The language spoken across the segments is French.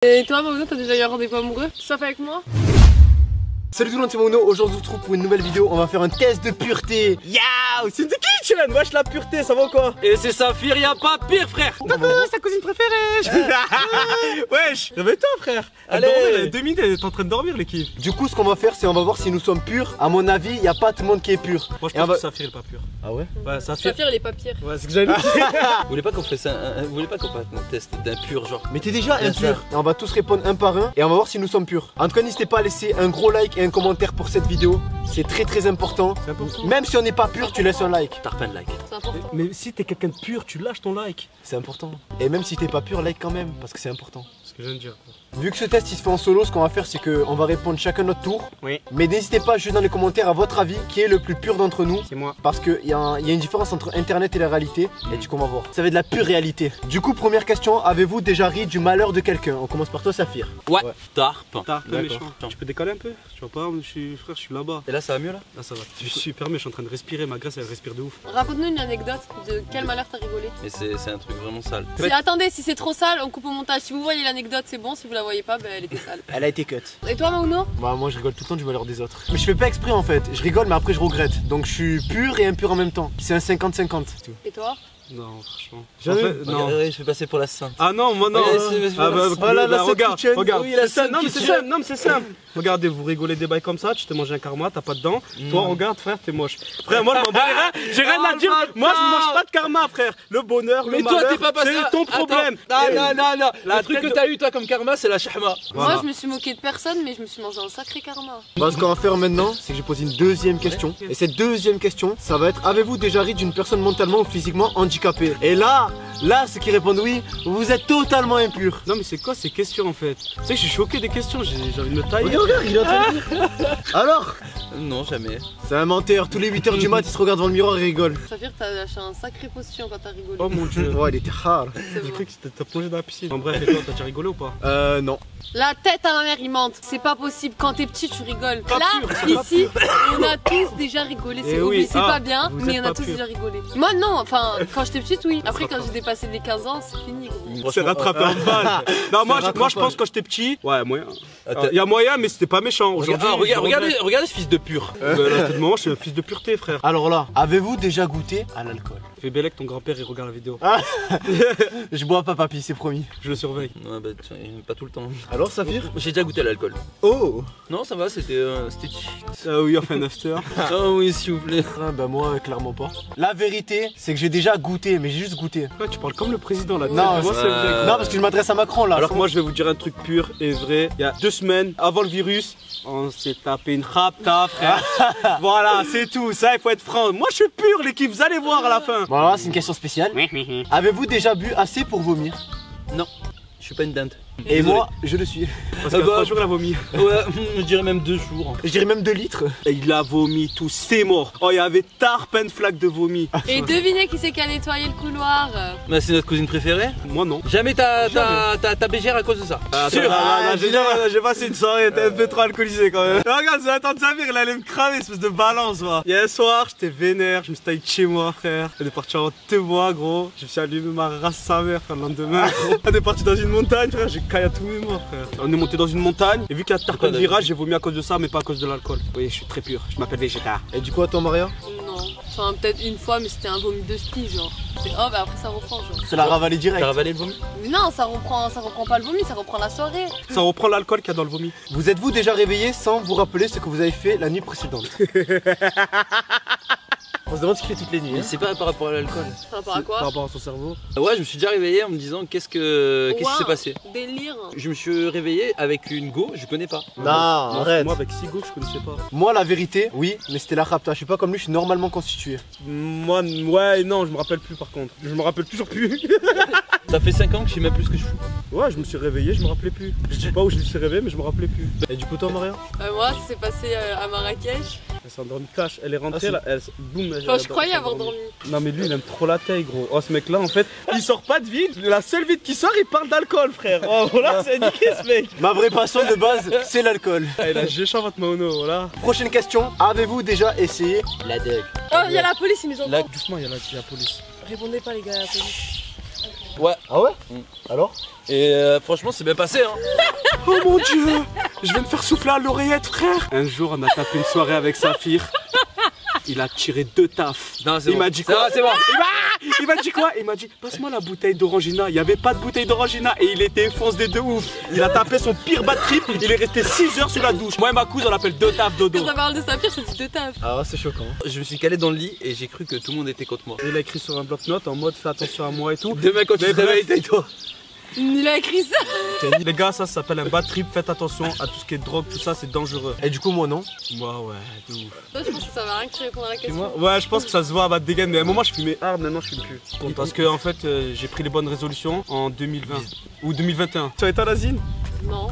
Et toi, Mauno, t'as déjà eu un rendez-vous amoureux? Sauf avec moi? Salut tout le monde, c'est Mauno. Aujourd'hui, on se retrouve pour une nouvelle vidéo. On va faire un test de pureté. Yaouh, c'est The Kitchen. Wesh, la pureté, ça va quoi? Et c'est Saphir, y'a pas pire, frère. Coucou, sa cousine préférée. Wesh, réveille-toi, frère. Allez. Elle est 2 minutes, elle est en train de dormir, l'équipe. Du coup, ce qu'on va faire, c'est on va voir si nous sommes purs. À mon avis, il n'y a pas tout le monde qui est pur. Moi, je pense que Saphir est pas pur. Ah ouais? Ouais, Saphir. Saphir, il est pas pire. Ouais, c'est ce que j'allais dire. Vous voulez pas qu'on fasse vous voulez pas qu'on fasse un test d'impur genre? Mais t'es déjà Bien impur. sûr. Et on va tous répondre un par un et on va voir si nous sommes purs. En tout cas, n'hésitez pas à laisser un gros like et un commentaire pour cette vidéo. C'est très important. C'est important. Même si on n'est pas pur, tu laisses un like. T'as plein de likes. C'est important. Mais si t'es quelqu'un de pur, tu lâches ton like. C'est important. Et même si t'es pas pur, like quand même, parce que c'est important. C'est ce que je viens de dire. Vu que ce test il se fait en solo, ce qu'on va faire c'est qu'on va répondre chacun notre tour. Oui. Mais n'hésitez pas à juste dans les commentaires à votre avis qui est le plus pur d'entre nous. C'est moi. Parce qu'il y a une différence entre internet et la réalité. Et du coup on va voir. Ça va être de la pure réalité. Du coup première question, avez-vous déjà ri du malheur de quelqu'un? On commence par toi Saphir. Ouais. Ouais. Tarp. T'as un peu D'accord. méchant. Tu peux décaler un peu? Tu vois pas, frère, je suis là-bas. Et là ça va mieux là? Là, ça va. Je suis super méchant, je suis en train de respirer. Ma graisse, elle respire de ouf. Raconte-nous une anecdote de quel malheur t'as rigolé. Mais c'est un truc vraiment sale. Attendez, si c'est trop sale, on coupe au montage. Si vous voyez l'anecdote, c'est bon. Si vous la voyez pas, ben elle était sale. Elle a été cut. Et toi, Mauno? Bah moi je rigole tout le temps du malheur des autres. Mais je fais pas exprès en fait. Je rigole mais après je regrette. Donc je suis pur et impur en même temps. C'est un 50-50. Et toi? Non, franchement. Jamais. En fait, non. Regardez, je vais passer pour la sainte. Ah non, moi non. Ah bah, Voilà, la regarde, Kitchen. regarde. Oui, la C'est simple. Non, mais Kitchen. c'est simple. Non, mais c'est simple. Regardez, vous rigolez des bails comme ça, tu t'es mangé un karma, t'as pas de dents. Toi, regarde, frère, t'es moche. Frère, moi, je m'en bats les reins. J'ai rien à dire. Moi, je mange pas de karma, frère. Le bonheur, le Mais toi malheur, t'es pas passé. c'est ton problème. Non. La Le truc tête que de- t'as eu toi comme karma c'est la shahma. Voilà. Moi, je me suis moqué de personne, mais je me suis mangé un sacré karma. Bah, ce qu'on va faire maintenant, c'est que j'ai posé une deuxième question. Et cette deuxième question, ça va être: avez-vous déjà ri d'une personne mentalement ou physiquement handicapée? Et là, ceux qui répondent oui, vous êtes totalement impurs. Non, mais c'est quoi ces questions en fait? Tu sais que je suis choqué des questions, j'ai envie de me tailler. Regarde, il est en train de dire. Alors? Non jamais. C'est un menteur, tous les 8h du mat, il se regarde dans le miroir et rigole. Saphir, t'as lâché un sacré potion quand t'as rigolé. Oh mon dieu. Ouais, il était rare. C'est J'ai bon. cru que t'as plongé dans la piscine. En bref, et toi, t'as déjà rigolé ou pas? Non. La tête à ma mère, il mente. C'est pas possible. Quand t'es petit, tu rigoles. Pas Là, pur, c'est pas ici, on a tous déjà rigolé. C'est Eh oui, c'est pas bien, vous mais êtes on a pas tous pur. déjà rigolé. Moi, non. Enfin, quand j'étais petite, oui. Après, sera quand pas. j'ai dépassé les 15 ans, c'est fini, gros. On s'est rattrapé en balle. Non, moi je pense quand j'étais petit, ouais, moyen. Il y a moyen, mais c'était pas méchant. Aujourd'hui, Regardez ce fils de pur. la tête de maman, je suis un fils de pureté, frère. Alors là, avez-vous déjà goûté à l'alcool? Fais Bélec, ton grand-père, il regarde la vidéo. Je bois pas papy, c'est promis. Je le surveille. Ouais bah tiens, pas tout le temps. Alors Saphir? J'ai déjà goûté à l'alcool. Oh. Non ça va, c'était cheat. Ah oui, on fait un after. Ah oui s'il vous plaît. Ah bah moi clairement pas. La vérité, c'est que j'ai déjà goûté, mais j'ai juste goûté. Ouais, tu parles comme le président là. Non, moi c'est c'est vrai. Non parce que je m'adresse à Macron là. Alors que moi je vais vous dire un truc pur et vrai. Il y a 2 semaines, avant le virus, on s'est tapé une rapta, frère. Voilà, c'est tout. Ça, il faut être franc. Moi je suis pur, l'équipe. Vous allez voir à la fin. Bon alors là, c'est une question spéciale. Avez-vous déjà bu assez pour vomir? Non, je suis pas une dinde. Et Désolé. moi, je le suis. Parce qu'il y a 3 jours, il a vomi. Ouais, je dirais même 2 jours. Je dirais même 2 litres. Et il a vomi tout, c'est mort. Oh, il y avait tarpin de flaque de vomi. Et devinez qui c'est qui a nettoyé le couloir. Bah c'est notre cousine préférée. Moi non. Jamais t'as bégère à cause de ça. Sûr. J'ai passé une soirée, t'es un peu trop alcoolisé quand même. Regarde, c'est la tante Samir, il allait me cramer, espèce de balance, va. Il y a un soir, j'étais vénère, je me suis taillé de chez moi, frère. On est parti en 2 mois, gros. Je me suis allumé ma race sa mère, frère, le lendemain. Gros. On est parti dans une montagne, frère, j'ai caillé à tous mes morts, frère. On est monté dans une montagne, et vu qu'il y a tarpin de virage, j'ai vomi à cause de ça, mais pas à cause de l'alcool. Vous voyez, je suis très pur, je m'appelle Végéta. Et du coup, à toi, Maria? Non. Enfin, peut-être une fois, mais c'était un vomi de ski, genre. C'est oh, bah après ça reprend, genre. C'est la ravalée direct. T'as ravalé le vomi? Mais non, ça reprend pas le vomi, ça reprend la soirée. Ça reprend l'alcool qu'il y a dans le vomi. Vous êtes-vous déjà réveillé sans vous rappeler ce que vous avez fait la nuit précédente? On se demande ce qu'il fait toutes les nuits. Mais Hein. c'est pas par rapport à l'alcool. Par rapport à Par quoi? rapport à son cerveau. Ouais, je me suis déjà réveillé en me disant qu'est-ce qui s'est passé. Délire. Je me suis réveillé avec une go, je connais pas. Non, arrête. Moi, avec Sigo, je connaissais pas. Moi, la vérité, oui, mais c'était la rapta. Je suis pas comme lui, je suis normalement constitué. Moi, ouais, non, je me rappelle plus par contre. Je me rappelle toujours plus. Ça fait 5 ans que je sais même plus ce que je fous. Ouais, je me suis réveillé, je me rappelais plus. Je sais pas où je me suis réveillé, mais je me rappelais plus. Et du coup, toi, Maria? Moi, ça s'est passé à Marrakech. Elle s'est endormie cash, elle est rentrée Ah, là, elle, boum. Enfin, je croyais avoir dormi. Non, mais lui, il aime trop la taille, gros. Oh, ce mec là, en fait, il sort pas de vide. La seule vide qui sort, il parle d'alcool, frère. Oh, voilà, c'est niqué ce mec. Ma vraie passion de base, c'est l'alcool. Ah, il a géchant votre Maono, voilà. Prochaine question, avez-vous déjà essayé La deg. Oh, il y a la police, ils nous entendent. Doucement, il y a la police. Répondez pas, les gars, à la police. Ouais. Ah ouais? Alors? Et franchement, c'est bien passé, hein. Oh mon dieu, je vais me faire souffler à l'oreillette, frère. Un jour, on a tapé une soirée avec Saphir. Il a tiré 2 tafs. Non, c'est Il bon. m'a dit quoi? C'est bon. Il m'a dit quoi? Il m'a dit passe-moi la bouteille d'Orangina. Il n'y avait pas de bouteille d'Orangina et il était foncé de ouf. Il a tapé son pire bad trip. Il est resté 6 heures sous la douche. Moi et ma cousine on l'appelle 2 tafs dodo. Quand ça parle de Saphir, c'est du taf. Ah ouais, c'est choquant. Je me suis calé dans le lit et j'ai cru que tout le monde était contre moi. Il a écrit sur un bloc-notes en mode fais attention à moi et tout. Demain, quand tu Mais te réveilles, bref. tais-toi. Il a écrit ça. Les gars, ça s'appelle un bad trip. Faites attention à tout ce qui est drogue, tout ça, c'est dangereux. Et du coup, moi non. Moi, ouais, de ouf. Toi, je pense que ça va rien que tu réponds à la Et question. moi, ouais, je pense que ça se voit à ma dégaine. Mais à un moment, je fumais hard, maintenant, je fume plus. Parce que, en fait, j'ai pris les bonnes résolutions en 2020 ou 2021. Tu as été à l'asile? Non.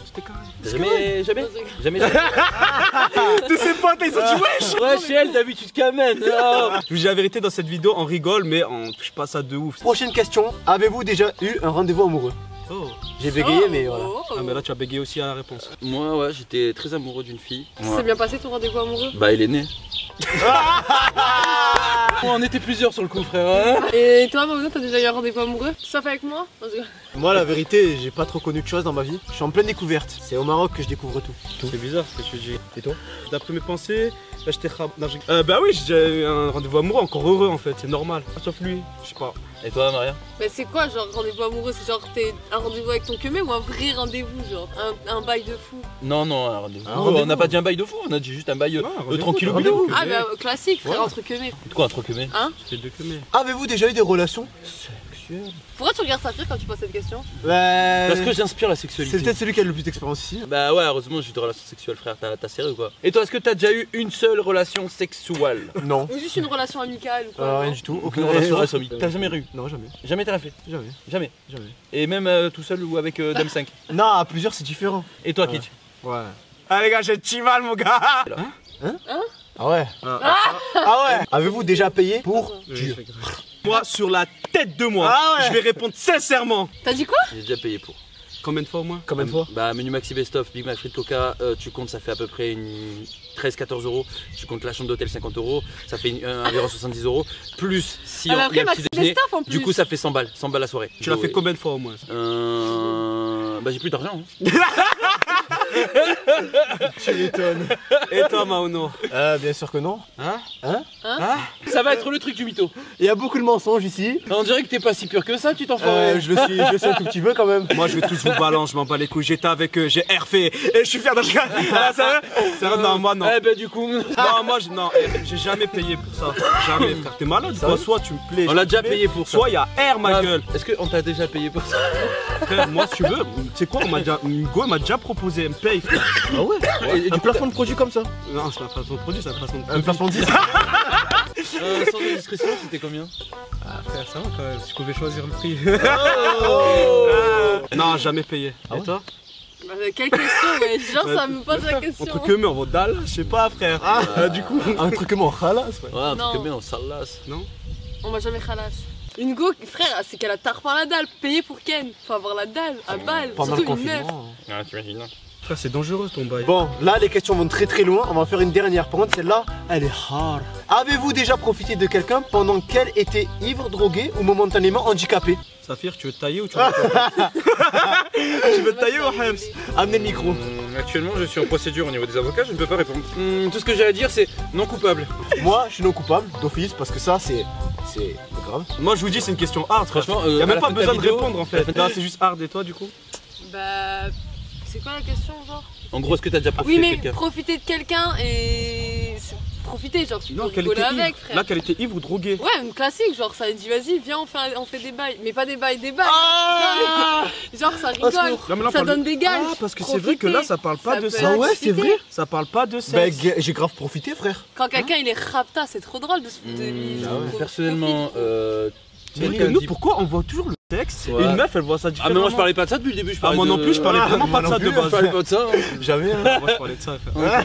C'était carré. Jamais. Tous ses potes, ils ont dit wesh. Ouais, chez elle, d'habitude, qu'amène. Je vous dis la vérité, dans cette vidéo, on rigole, mais on touche pas ça de ouf. Prochaine question. Avez-vous déjà eu un rendez-vous amoureux? Oh. J'ai bégayé, mais voilà. Ah, mais là, tu as bégayé aussi à la réponse. Moi, ouais, j'étais très amoureux d'une fille. Ça s'est bien passé ton rendez-vous amoureux? Bah, il est né. On était plusieurs sur le coup, frère. Hein. Et toi, Mamono, t'as déjà eu un rendez-vous amoureux? Sauf avec moi? Non, je rigole. Moi, la vérité, j'ai pas trop connu de choses dans ma vie. Je suis en pleine découverte. C'est au Maroc que je découvre tout. C'est bizarre ce que tu dis. Et toi? D'après mes pensées, là, j'étais bah oui, j'ai déjà eu un rendez-vous amoureux, encore heureux en fait, c'est normal. Sauf lui, je sais pas. Et toi, Maria? Mais c'est quoi, genre, rendez-vous amoureux? C'est genre, t'es un rendez-vous avec ton queumé ou un vrai rendez-vous? Genre, un bail de fou? Non, non, un rendez-vous. Un rendez-vous. On n'a pas dit un bail de fou, on a dit juste un bail rendez-vous, tranquille au rendez-vous. milieu. Ah, bah, classique, frère, Ouais. entre queumés. Quoi, un truc mais Hein? C'est deux que mais. Avez-vous déjà eu des relations sexuelles? Pourquoi tu regardes Saphir quand tu poses cette question? Parce que Bah. j'inspire la C'est sexualité. peut-être celui qui a le plus d'expérience ici. Bah ouais, heureusement j'ai eu des relations sexuelles, frère. T'as sérieux ou quoi? Et toi, est-ce que t'as déjà eu une seule relation sexuelle? Non. Ou juste une relation amicale ou quoi? Rien non du tout. Aucune Relation relation. amique. T'as jamais eu? Non, jamais. Jamais t'as fait? Jamais. Jamais. Jamais. Et même tout seul ou avec Dame 5? Non, à plusieurs, c'est différent. Et toi, Ouais. Kitch? Ouais. Ah les gars, j'ai chival mon gars. Ah ouais. Ah ouais. Avez-vous déjà payé pour Dieu? Moi, sur la tête de moi, Ah ouais. je vais répondre sincèrement. T'as dit quoi? J'ai déjà payé pour. Combien de fois au moins? Combien de fois? Bah, menu maxi best-of, Big Mac frites Coca, tu comptes, ça fait à peu près une 13-14 euros. Tu comptes la chambre d'hôtel 50 euros, ça fait environ 70 euros. Plus si Alors il y après, a le petit maxi déjeuner, best-of en plus. du coup ça fait 100 balles la soirée. Tu l'as fait combien de fois au moins? Bah j'ai plus d'argent. Hein. Tu m'étonnes. Et toi Maono? Bien sûr que non. Hein? Ça va être le truc du mytho. Il y a beaucoup de mensonges ici. On dirait que t'es pas si pur que ça, tu t'en ferais. Je le suis un tout petit peu quand même. Moi je vais tous vous balancer, je m'en bats les couilles. J'étais avec eux, j'ai airfait et je suis fier de regarder. Ah, sérieux? Sérieux? Non, moi non. Eh bah du coup, Non, moi non, j'ai jamais payé pour ça. Jamais, frère. T'es malade quoi? Soit tu me plais. on l'a déjà payé pour ça. Soit il y a air ma gueule. Est-ce qu'on t'a déjà payé pour ça? Frère, moi si tu veux, tu sais quoi, on m'a déjà. Hugo m'a déjà proposé, elle me paye frère. Ah ouais. Et Un placement de produit comme ça. Non, c'est pas un placement de produit, c'est un placement de Un produit. placement de 10. Sans indiscrétion, c'était combien? Ah frère, ça va quand même, si je pouvais choisir le prix. Oh. Non, jamais payé. Ah Et ouais? toi? Bah, quelle question, ouais. Genre, ça me pose la question. Entre que mais en dalle, je sais pas frère. Du coup. Un truc que moi, khalas. Ouais. Ouais, un Non. truc bien, on salace. Non? On m'a jamais khalas. Une go, frère, c'est qu'elle a tarpé la dalle. Payé pour Ken. Faut avoir la dalle, à balle. Pendant le Surtout une meuf. confinement. Ah, t'imagines. Frère, c'est dangereux ton bail. Bon, là les questions vont très très loin. On va en faire une dernière. Par contre, celle-là, elle est hard. Avez-vous déjà profité de quelqu'un pendant qu'elle était ivre, droguée ou momentanément handicapée? Saphir, tu veux te tailler ou tu veux Tu veux te tailler ou Hems? Amenez le micro. Actuellement, je suis en procédure au niveau des avocats, je ne peux pas répondre. Tout ce que j'ai à dire, c'est non coupable. Moi, je suis non coupable d'office parce que ça, c'est grave. Moi je vous dis, c'est une question hard, frère. Franchement, Y'a à même la pas fin de ta besoin de vidéo, répondre en fait. Non, c'est juste hard. Et toi du coup? Bah. C'est quoi la question, genre? En gros, est-ce que t'as déjà profité Oui, de mais quelqu'un? profiter de quelqu'un et. Profiter, genre, tu peux Non, qu'elle rigoler était ivre. avec, frère. Là, qu'elle était ivre ou droguée. Ouais, une classique, genre ça dit vas-y, viens, on fait des bails. Mais pas des bails, des bails. Ah Non, mais genre ça rigole, Non, mais là, on ça parle donne de- des gages. Ah, parce que c'est vrai que là, ça parle pas de peut ça. Ah ouais, être c'est cheaté. vrai. Ça parle pas de Bah, sexe. j'ai grave profité, frère. Quand quelqu'un il est rapta, c'est trop drôle de se foutre de lui. genre, faut- Personnellement, Mais quelqu'un nous, dit- pourquoi on voit toujours le sexe Ouais. et une meuf, elle voit ça Ah, différemment? mais moi je parlais pas de ça depuis le début, je parlais moi non de- plus, je parlais vraiment moi pas de non ça de plus, base. Je parlais pas de ça. Jamais. Moi, je parlais de ça, frère.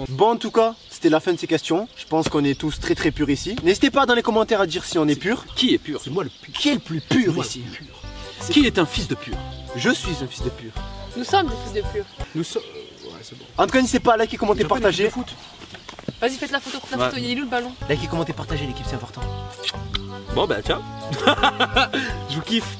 Bon, en tout cas, c'était la fin de ces questions. Je pense qu'on est tous très très purs ici. N'hésitez pas dans les commentaires à dire si on est pur. Qui est pur? C'est moi le pur. Qui est le plus pur ici? Qui est un fils de pur? Je suis un fils de pur. Nous sommes des fils de pur. Nous sommes. Ouais, c'est bon. En tout cas, n'hésitez pas à liker, commenter, partager. Vas-y, faites la photo, il est où le ballon? Liker, commenter, partager l'équipe, c'est important. Bon bah ciao. Je vous kiffe.